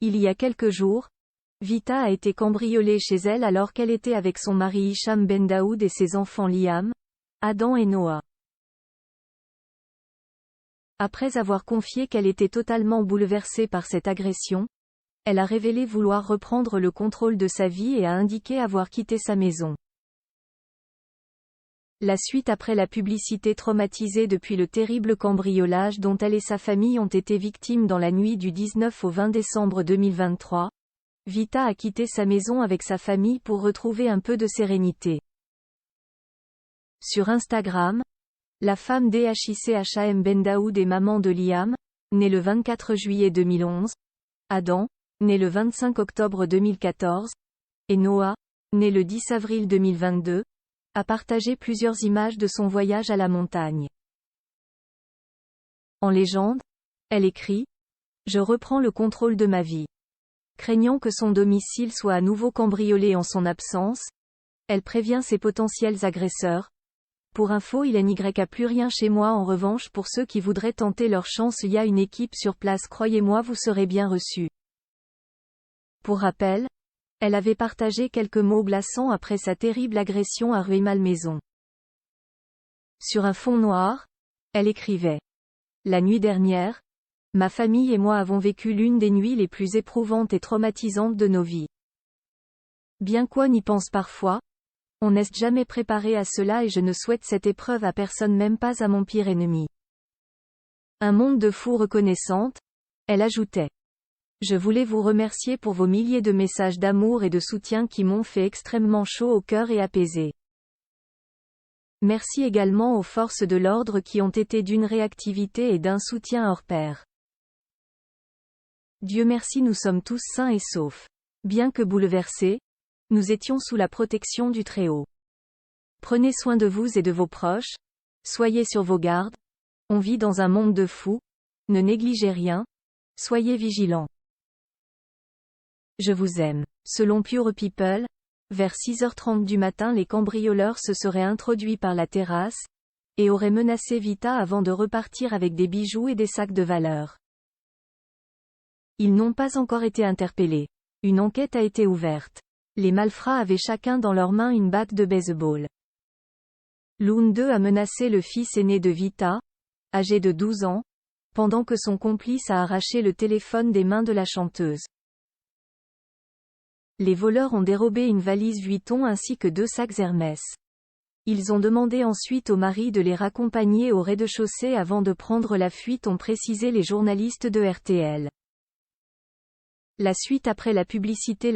Il y a quelques jours, Vita a été cambriolée chez elle alors qu'elle était avec son mari Hicham Ben Daoud et ses enfants Liam, Adam et Noah. Après avoir confié qu'elle était totalement bouleversée par cette agression, elle a révélé vouloir reprendre le contrôle de sa vie et a indiqué avoir quitté sa maison. La suite après la publicité traumatisée depuis le terrible cambriolage dont elle et sa famille ont été victimes dans la nuit du 19 au 20 décembre 2023, Vita a quitté sa maison avec sa famille pour retrouver un peu de sérénité. Sur Instagram, la femme d'Hicham Ben Daoud et maman de Liam, née le 24 juillet 2011, Adam, né le 25 octobre 2014, et Noah, né le 10 avril 2022, a partagé plusieurs images de son voyage à la montagne. En légende, elle écrit « Je reprends le contrôle de ma vie ». Craignant que son domicile soit à nouveau cambriolé en son absence, elle prévient ses potentiels agresseurs. Pour info, il n'y a plus rien chez moi. En revanche, pour ceux qui voudraient tenter leur chance, il y a une équipe sur place, croyez-moi, vous serez bien reçus. Pour rappel, elle avait partagé quelques mots glaçants après sa terrible agression à Rueil-Malmaison. Sur un fond noir, elle écrivait « La nuit dernière, ma famille et moi avons vécu l'une des nuits les plus éprouvantes et traumatisantes de nos vies. Bien qu'on y pense parfois, on n'est jamais préparé à cela et je ne souhaite cette épreuve à personne, même pas à mon pire ennemi. Un monde de fous reconnaissante », elle ajoutait. Je voulais vous remercier pour vos milliers de messages d'amour et de soutien qui m'ont fait extrêmement chaud au cœur et apaisé. Merci également aux forces de l'ordre qui ont été d'une réactivité et d'un soutien hors pair. Dieu merci, nous sommes tous sains et saufs. Bien que bouleversés, nous étions sous la protection du Très-Haut. Prenez soin de vous et de vos proches, soyez sur vos gardes, on vit dans un monde de fous, ne négligez rien, soyez vigilants. Je vous aime. Selon Pure People, vers 6h30 du matin, les cambrioleurs se seraient introduits par la terrasse, et auraient menacé Vita avant de repartir avec des bijoux et des sacs de valeur. Ils n'ont pas encore été interpellés. Une enquête a été ouverte. Les malfrats avaient chacun dans leurs mains une batte de baseball. L'un d'eux a menacé le fils aîné de Vita, âgé de 12 ans, pendant que son complice a arraché le téléphone des mains de la chanteuse. Les voleurs ont dérobé une valise Vuitton ainsi que 2 sacs Hermès. Ils ont demandé ensuite au mari de les raccompagner au rez-de-chaussée avant de prendre la fuite, ont précisé les journalistes de RTL. La suite après la publicité.